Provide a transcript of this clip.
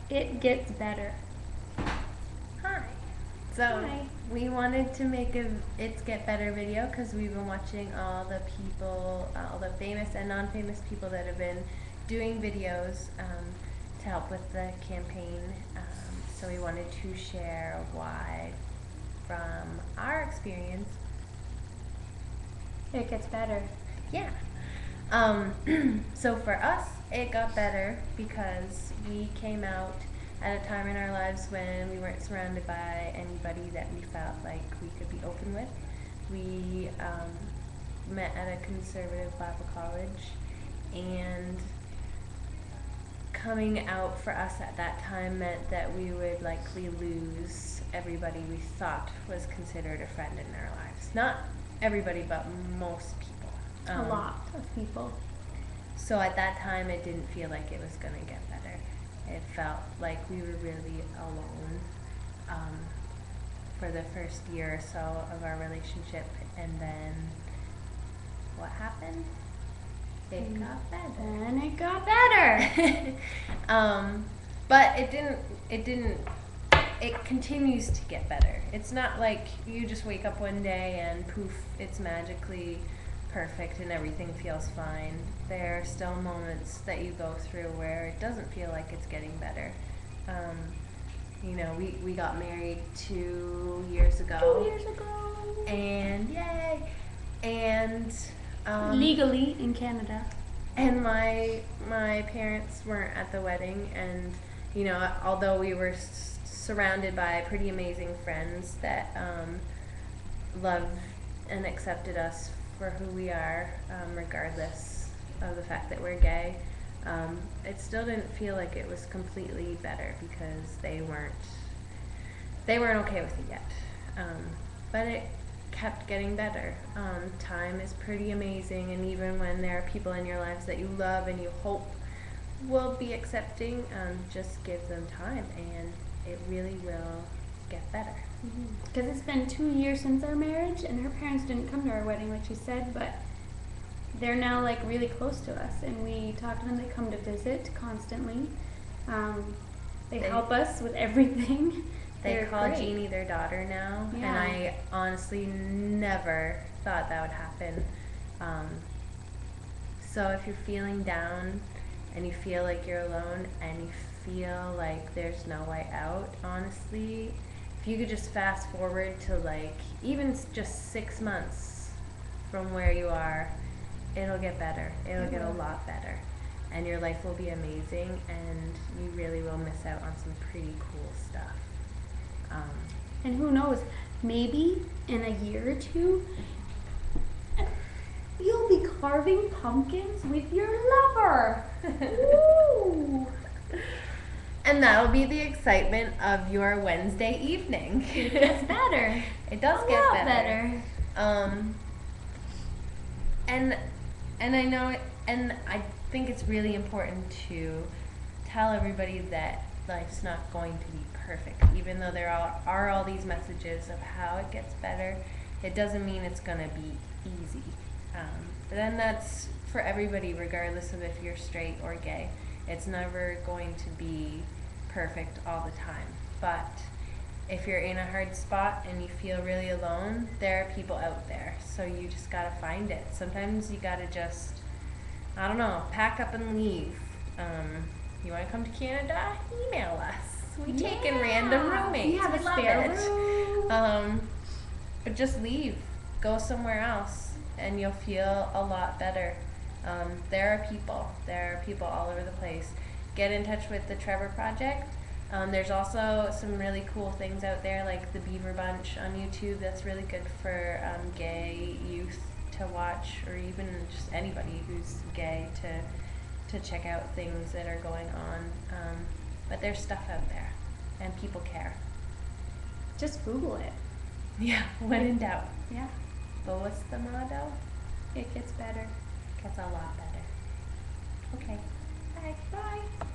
It Gets Better. Hi. So Hi. we wanted to make a It's Get Better video because we've been watching all the people, all the famous and non-famous people that have been doing videos to help with the campaign. So we wanted to share why, from our experience, It Gets Better. yeah. So for us, it got better because we came out at a time in our lives when we weren't surrounded by anybody that we felt like we could be open with. We met at a conservative Bible college, and coming out for us at that time meant that we would likely lose everybody we thought was considered a friend in our lives. Not everybody, but most people. A lot of people. So at that time, it didn't feel like it was going to get better. It felt like we were really alone for the first year or so of our relationship. And then what happened? It got better. And it got better. But it continues to get better. It's not like you just wake up one day and poof, it's magically perfect and everything feels fine. There are still moments that you go through where it doesn't feel like it's getting better. We got married 2 years ago. 2 years ago. And yay! And legally in Canada. and my parents weren't at the wedding, and although we were surrounded by pretty amazing friends that loved and accepted us for who we are, regardless of the fact that we're gay, it still didn't feel like it was completely better because they weren't okay with it yet. But it kept getting better. Time is pretty amazing, and even when there are people in your lives that you love and you hope will be accepting, just give them time and it really will get better. Because it's been 2 years since our marriage, and her parents didn't come to our wedding like she said, but they're now like really close to us, and we talk to them. They come to visit constantly. They help us with everything. They call great. Jeannie their daughter now, Yeah. and I honestly never thought that would happen. So if you're feeling down and you feel like you're alone and you feel like there's no way out, honestly, if you could just fast forward to even just 6 months from where you are, it'll get better. It'll get a lot better. And your life will be amazing, and you really will miss out on some pretty cool stuff. And who knows, maybe in a year or two, you'll be carving pumpkins with your lover. Woo! And that'll be the excitement of your Wednesday evening. It gets better. It does a get lot better. And I know, and I think it's really important to tell everybody that life's not going to be perfect. Even though there are all these messages of how it gets better, it doesn't mean it's going to be easy. But then that's for everybody, regardless of if you're straight or gay. It's never going to be perfect all the time. But if you're in a hard spot and you feel really alone, there are people out there. So you just gotta find it. Sometimes you gotta just, I don't know, pack up and leave. You wanna come to Canada? Email us. We take in random roommates. We have a spare room. But just leave. Go somewhere else and you'll feel a lot better. There are people all over the place. Get in touch with the Trevor Project. There's also some really cool things out there, like the Beaver Bunch on YouTube. That's really good for gay youth to watch, or even just anybody who's gay to check out things that are going on. But there's stuff out there, and people care. Just Google it. Yeah, when in doubt. Yeah. But what's the motto? It gets better. Gets a lot better. Okay. Bye. Bye.